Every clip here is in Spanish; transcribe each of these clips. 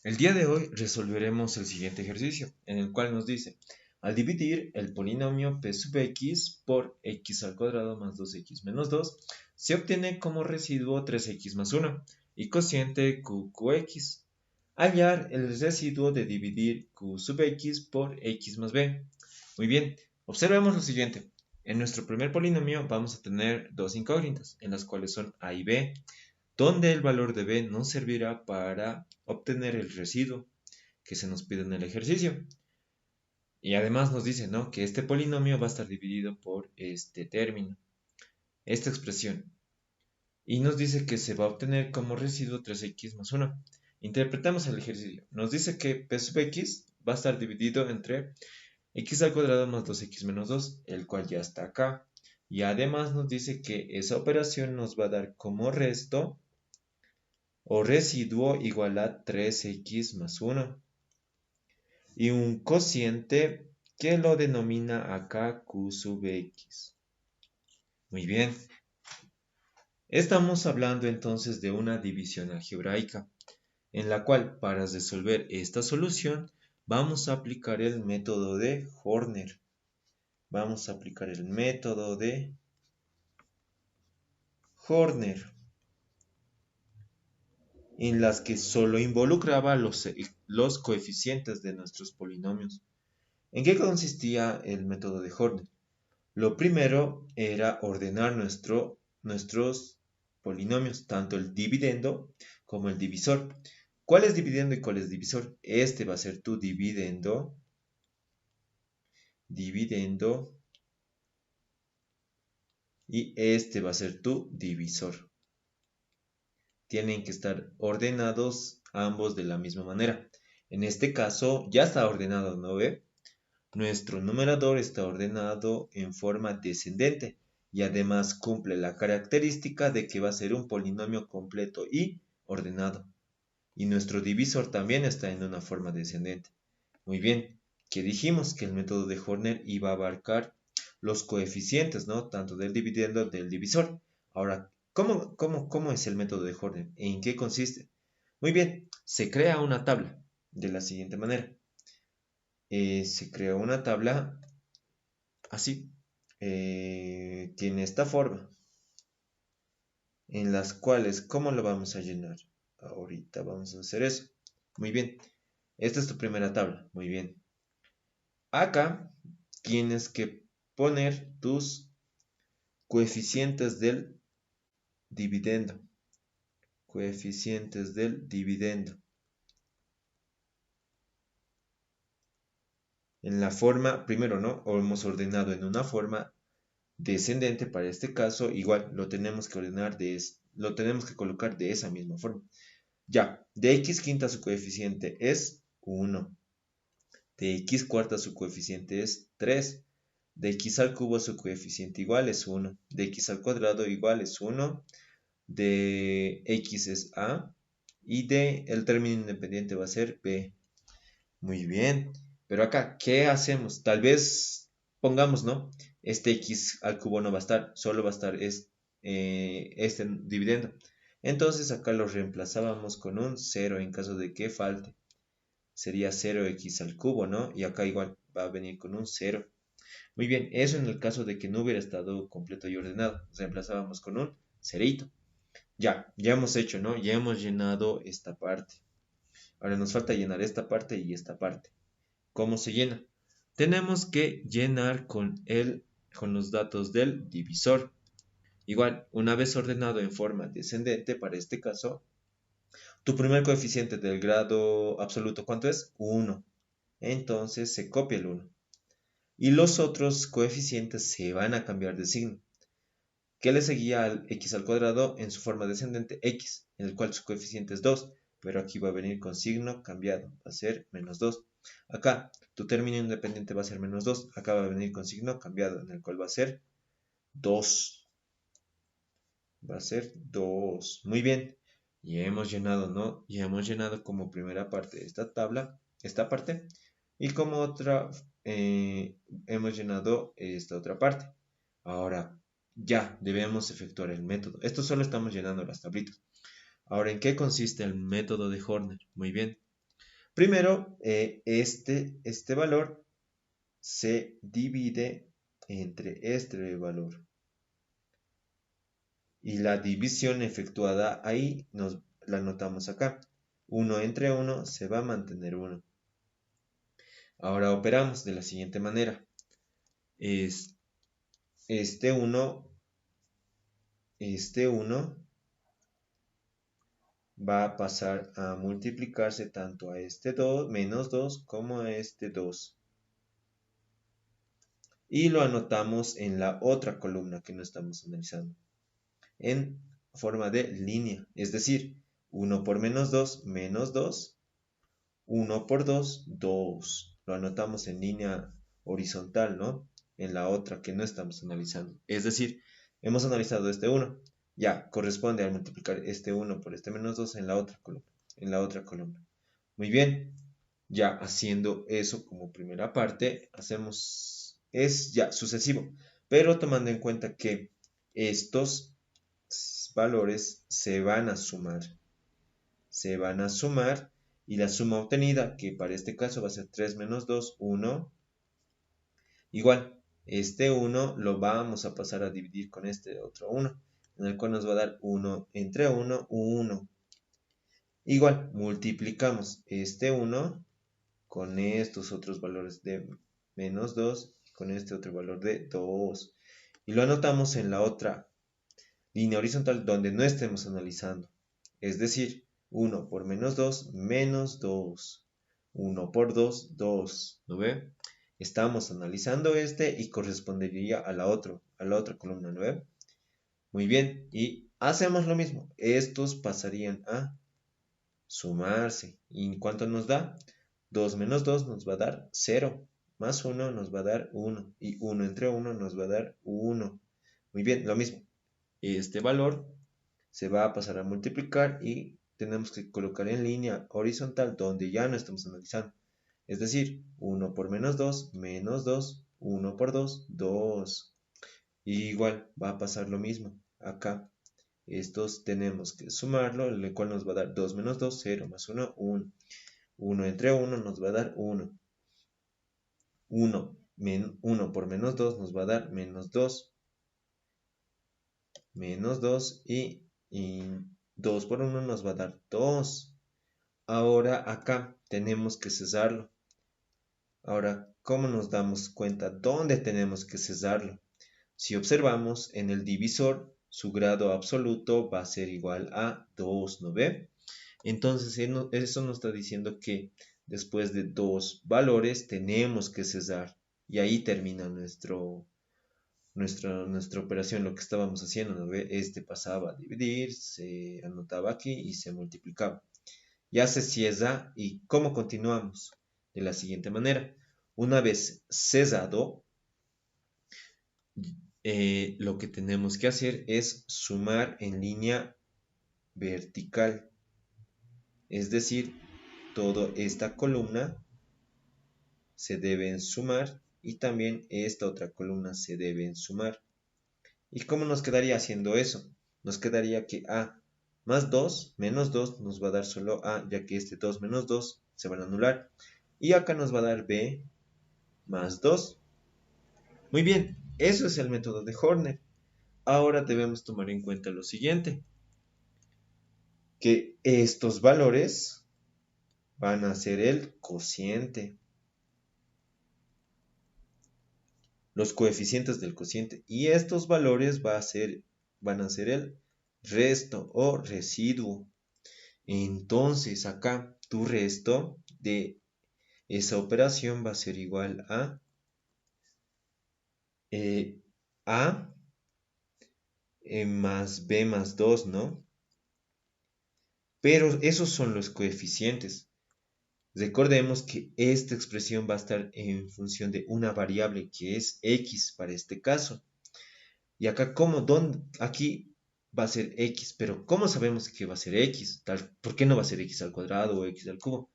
El día de hoy resolveremos el siguiente ejercicio, en el cual nos dice, al dividir el polinomio p sub x por x al cuadrado más 2x menos 2, se obtiene como residuo 3x más 1 y cociente qx. Hallar el residuo de dividir q sub x por x más b. Muy bien, observemos lo siguiente. En nuestro primer polinomio vamos a tener dos incógnitas, en las cuales son a y b, donde el valor de b nos servirá para obtener el residuo que se nos pide en el ejercicio. Y además nos dice, ¿no?, que este polinomio va a estar dividido por este término, esta expresión. Y nos dice que se va a obtener como residuo 3x más 1. Interpretamos el ejercicio. Nos dice que p sub x va a estar dividido entre x al cuadrado más 2x menos 2, el cual ya está acá. Y además nos dice que esa operación nos va a dar como resto o residuo igual a 3x más 1 y un cociente que lo denomina acá q sub x. Muy bien, estamos hablando entonces de una división algebraica, en la cual para resolver esta solución vamos a aplicar el método de Horner. Vamos a aplicar el método de Horner, en las que solo involucraba los coeficientes de nuestros polinomios. ¿En qué consistía el método de Horner? Lo primero era ordenar nuestros polinomios, tanto el dividendo como el divisor. ¿Cuál es dividendo y cuál es divisor? Este va a ser tu dividendo, y este va a ser tu divisor. Tienen que estar ordenados ambos de la misma manera. En este caso ya está ordenado, ¿no ve? Nuestro numerador está ordenado en forma descendente y además cumple la característica de que va a ser un polinomio completo y ordenado. Y nuestro divisor también está en una forma descendente. Muy bien, que dijimos que el método de Horner iba a abarcar los coeficientes, ¿no?, tanto del dividendo del divisor. Ahora, ¿cómo es el método de Horner? ¿En qué consiste? Muy bien, se crea una tabla de la siguiente manera. Se crea una tabla así. Tiene esta forma, en las cuales, ¿cómo lo vamos a llenar? Ahorita vamos a hacer eso. Muy bien, esta es tu primera tabla. Muy bien. Acá tienes que poner tus coeficientes del dividendo. Coeficientes del dividendo. En la forma, primero, ¿no? O hemos ordenado en una forma descendente para este caso, igual lo tenemos que ordenar lo tenemos que colocar de esa misma forma. Ya, de x quinta su coeficiente es 1. De x cuarta su coeficiente es 3. De x al cubo su coeficiente igual es 1. De x al cuadrado igual es 1. De x es a. Y de el término independiente va a ser b. Muy bien. Pero acá, ¿qué hacemos? Tal vez pongamos, ¿no? Este x al cubo no va a estar, solo va a estar este dividendo. Entonces acá lo reemplazábamos con un 0 en caso de que falte. Sería 0x al cubo, ¿no? Y acá igual va a venir con un 0. Muy bien, eso en el caso de que no hubiera estado completo y ordenado. Reemplazábamos con un cerito. Ya hemos hecho, ¿no? Ya hemos llenado esta parte. Ahora nos falta llenar esta parte y esta parte. ¿Cómo se llena? Tenemos que llenar con los datos del divisor. Igual, una vez ordenado en forma descendente, para este caso, tu primer coeficiente del grado absoluto, ¿cuánto es? 1. Entonces se copia el 1. Y los otros coeficientes se van a cambiar de signo. ¿Qué le seguía al x al cuadrado en su forma descendente? X, en el cual su coeficiente es 2. Pero aquí va a venir con signo cambiado. Va a ser menos 2. Acá, tu término independiente va a ser menos 2. Acá va a venir con signo cambiado, en el cual va a ser 2. Va a ser 2. Muy bien. Y hemos llenado, ¿no? Y hemos llenado como primera parte de esta tabla, esta parte. Y como otra, hemos llenado esta otra parte. Ahora, ya debemos efectuar el método. Esto solo estamos llenando las tablitas. Ahora, ¿en qué consiste el método de Horner? Muy bien. Primero, este valor se divide entre este valor. Y la división efectuada ahí la anotamos acá. 1 entre 1 se va a mantener 1. Ahora operamos de la siguiente manera. Este 1 va a pasar a multiplicarse tanto a este 2, menos 2 como a este 2. Y lo anotamos en la otra columna que no estamos analizando, en forma de línea. Es decir, 1 por menos 2, menos 2. 1 por 2, 2. Lo anotamos en línea horizontal, ¿no? En la otra que no estamos analizando. Es decir, hemos analizado este 1. Ya, corresponde al multiplicar este 1 por este menos 2 en la otra columna. Muy bien. Ya haciendo eso como primera parte, es ya sucesivo. Pero tomando en cuenta que estos valores se van a sumar. Y la suma obtenida, que para este caso va a ser 3 menos 2, 1. Igual, este 1 lo vamos a pasar a dividir con este otro 1, en el cual nos va a dar 1 entre 1, 1. Igual, multiplicamos este 1 con estos otros valores de menos 2, con este otro valor de 2. Y lo anotamos en la otra línea horizontal donde no estemos analizando. Es decir, 1 por menos 2, menos 2. 1 por 2, 2. ¿Lo ve? Estamos analizando este y correspondería a la otra columna, ¿no ve? Muy bien, y hacemos lo mismo. Estos pasarían a sumarse. ¿Y cuánto nos da? 2 menos 2 nos va a dar 0. Más 1 nos va a dar 1. Y 1 entre 1 nos va a dar 1. Muy bien, lo mismo. Este valor se va a pasar a multiplicar y tenemos que colocar en línea horizontal donde ya no estamos analizando. Es decir, 1 por menos 2, menos 2, 1 por 2, 2. Y igual va a pasar lo mismo. Acá estos tenemos que sumarlo, el cual nos va a dar 2 menos 2, 0, más 1, 1. 1 entre 1 nos va a dar 1. 1 por menos 2 nos va a dar menos 2. Menos 2 y 2 por 1 nos va a dar 2. Ahora acá tenemos que cesarlo. Ahora, ¿cómo nos damos cuenta dónde tenemos que cesarlo? Si observamos en el divisor, su grado absoluto va a ser igual a 2, ¿no ve? Entonces, eso nos está diciendo que después de dos valores tenemos que cesar. Y ahí termina nuestra operación, lo que estábamos haciendo, ¿no ve? Este pasaba a dividir, se anotaba aquí y se multiplicaba. Ya se cesa y ¿cómo continuamos? De la siguiente manera. Una vez cesado, lo que tenemos que hacer es sumar en línea vertical. Es decir, toda esta columna se deben sumar y también esta otra columna se deben sumar. ¿Y cómo nos quedaría haciendo eso? Nos quedaría que A más 2 menos 2 nos va a dar solo A, ya que este 2 menos 2 se van a anular. Y acá nos va a dar B más 2. Muy bien, eso es el método de Horner. Ahora debemos tomar en cuenta lo siguiente, que estos valores van a ser el cociente, los coeficientes del cociente, y estos valores van a ser el resto o residuo. Entonces acá tu resto de esa operación va a ser igual a A más B más 2, ¿no? Pero esos son los coeficientes. Recordemos que esta expresión va a estar en función de una variable que es x para este caso. Y acá, aquí va a ser x, pero ¿cómo sabemos que va a ser x? ¿Por qué no va a ser x al cuadrado o x al cubo?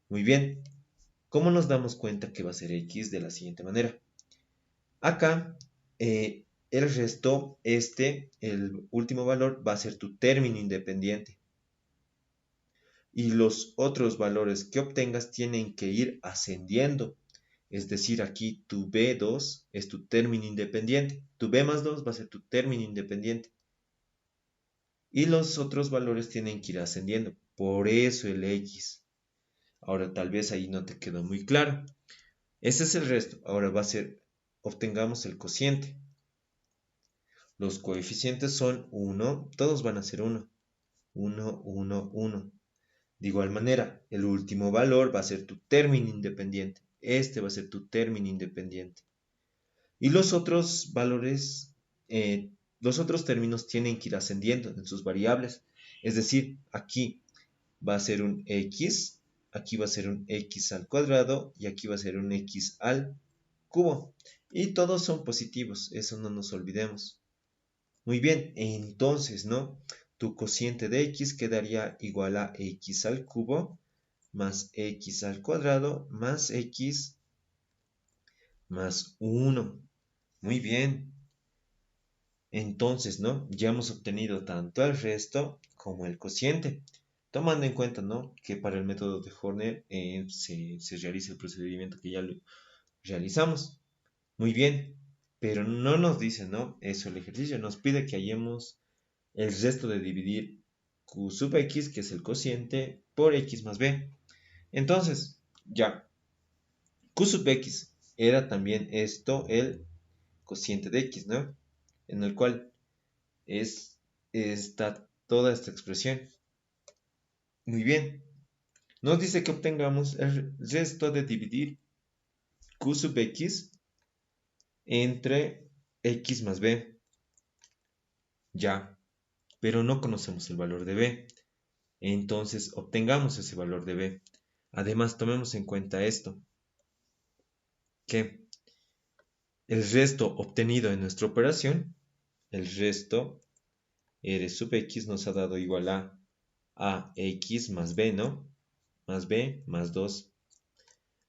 Muy bien, ¿cómo nos damos cuenta que va a ser x? De la siguiente manera. Acá, el resto, el último valor, va a ser tu término independiente. y los otros valores que obtengas tienen que ir ascendiendo. Es decir, aquí tu B2 es tu término independiente, tu B más 2 va a ser tu término independiente y los otros valores tienen que ir ascendiendo. Por eso el X. Ahora tal vez ahí no te quedó muy claro. Ese es el resto. Ahora va a ser, obtengamos el cociente. Los coeficientes son 1, todos van a ser 1. 1, 1, 1. De igual manera, el último valor va a ser tu término independiente. Este va a ser tu término independiente. Y los otros valores, los otros términos tienen que ir ascendiendo en sus variables. Es decir, aquí va a ser un x, aquí va a ser un x al cuadrado y aquí va a ser un x al cubo. Y todos son positivos, eso no nos olvidemos. Muy bien, entonces, ¿no? Tu cociente de x quedaría igual a x al cubo más x al cuadrado más x más 1. Muy bien. Entonces, ¿no? Ya hemos obtenido tanto el resto como el cociente. Tomando en cuenta, ¿no? Que para el método de Horner se realiza el procedimiento que ya lo realizamos. Muy bien. Pero no nos dice, ¿no? Eso el ejercicio. Nos pide que hallemos el resto de dividir q sub x, que es el cociente, por x más b. Entonces, ya. Q sub x era también esto el cociente de x, ¿no? En el cual está toda esta expresión. Muy bien. Nos dice que obtengamos el resto de dividir q sub x entre x más b. Ya. Pero no conocemos el valor de b. Entonces obtengamos ese valor de b. Además, tomemos en cuenta esto. Que el resto obtenido en nuestra operación, el resto r sub x nos ha dado igual a x más b, ¿no? Más b más 2.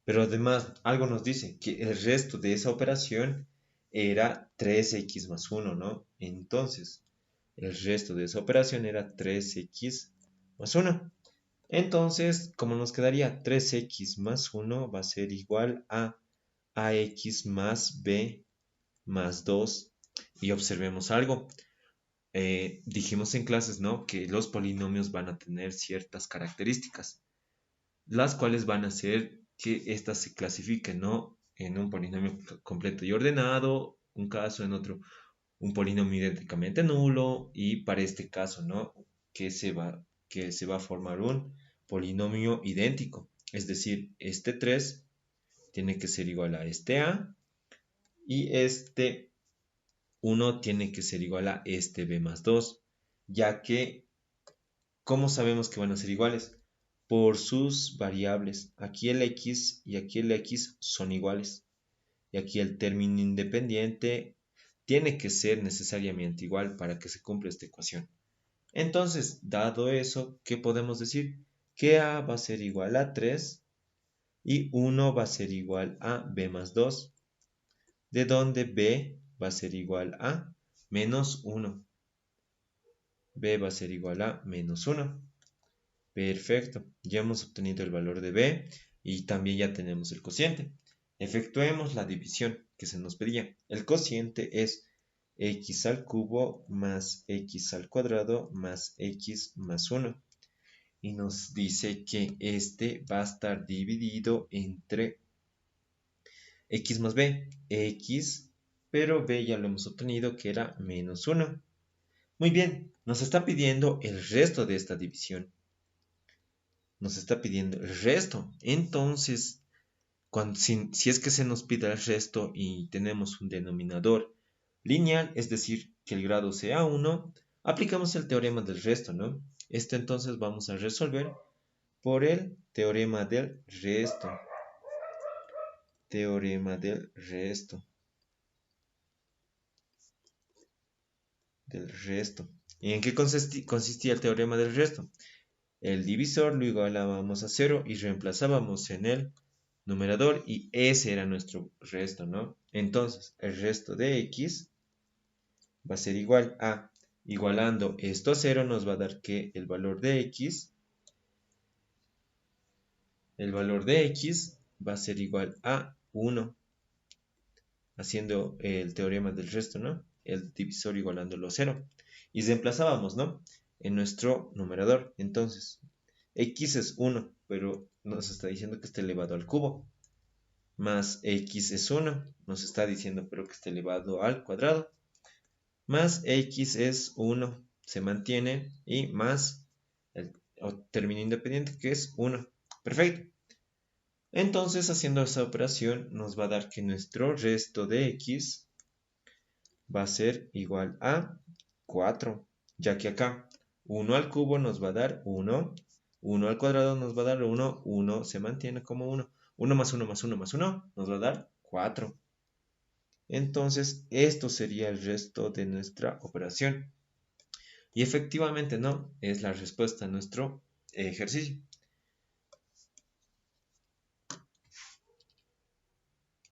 Pero además algo nos dice que el resto de esa operación era 3x más 1, ¿no? Entonces, el resto de esa operación era 3x más 1. Entonces, como nos quedaría 3x más 1 va a ser igual a ax más b más 2. Y observemos algo. Dijimos en clases, ¿no? Que los polinomios van a tener ciertas características, las cuales van a hacer que éstas se clasifiquen, ¿no? En un polinomio completo y ordenado, un caso, en otro, un polinomio idénticamente nulo, y para este caso, ¿no? Que se va a formar un polinomio idéntico. Es decir, este 3 tiene que ser igual a este A, y este 1 tiene que ser igual a este B más 2, ya que, ¿cómo sabemos que van a ser iguales? Por sus variables. Aquí el x y aquí el x son iguales. Y aquí el término independiente tiene que ser necesariamente igual para que se cumpla esta ecuación. Entonces, dado eso, ¿qué podemos decir? Que a va a ser igual a 3 y 1 va a ser igual a b más 2, de donde b va a ser igual a menos 1. B va a ser igual a menos 1. Perfecto, ya hemos obtenido el valor de b y también ya tenemos el cociente. Efectuemos la división que se nos pedía. El cociente es x al cubo más x al cuadrado más x más 1. Y nos dice que este va a estar dividido entre x más b, x, pero b ya lo hemos obtenido que era menos 1. Muy bien, nos está pidiendo el resto de esta división. Nos está pidiendo el resto. Entonces, si es que se nos pide el resto y tenemos un denominador lineal, es decir, que el grado sea 1, aplicamos el teorema del resto, ¿no? Esto entonces vamos a resolver por el teorema del resto. Teorema del resto. ¿Y en qué consistía el teorema del resto? El divisor lo igualábamos a 0 y reemplazábamos en el numerador y ese era nuestro resto, ¿no? Entonces, el resto de x va a ser igual a, igualando esto a 0 nos va a dar que el valor de x el valor de x va a ser igual a 1, haciendo el teorema del resto, ¿no? El divisor igualándolo a 0. Y reemplazábamos, ¿no? En nuestro numerador. Entonces, x es 1, pero nos está diciendo que está elevado al cubo. Más x es 1, nos está diciendo pero que está elevado al cuadrado. Más x es 1, se mantiene, y más el término independiente que es 1. Perfecto. Entonces, haciendo esa operación, nos va a dar que nuestro resto de x va a ser igual a 4, ya que acá 1 al cubo nos va a dar 1, 1 al cuadrado nos va a dar 1, 1 se mantiene como 1, 1 más 1 más 1 más 1 nos va a dar 4. Entonces, esto sería el resto de nuestra operación. Y efectivamente, no, es la respuesta a nuestro ejercicio.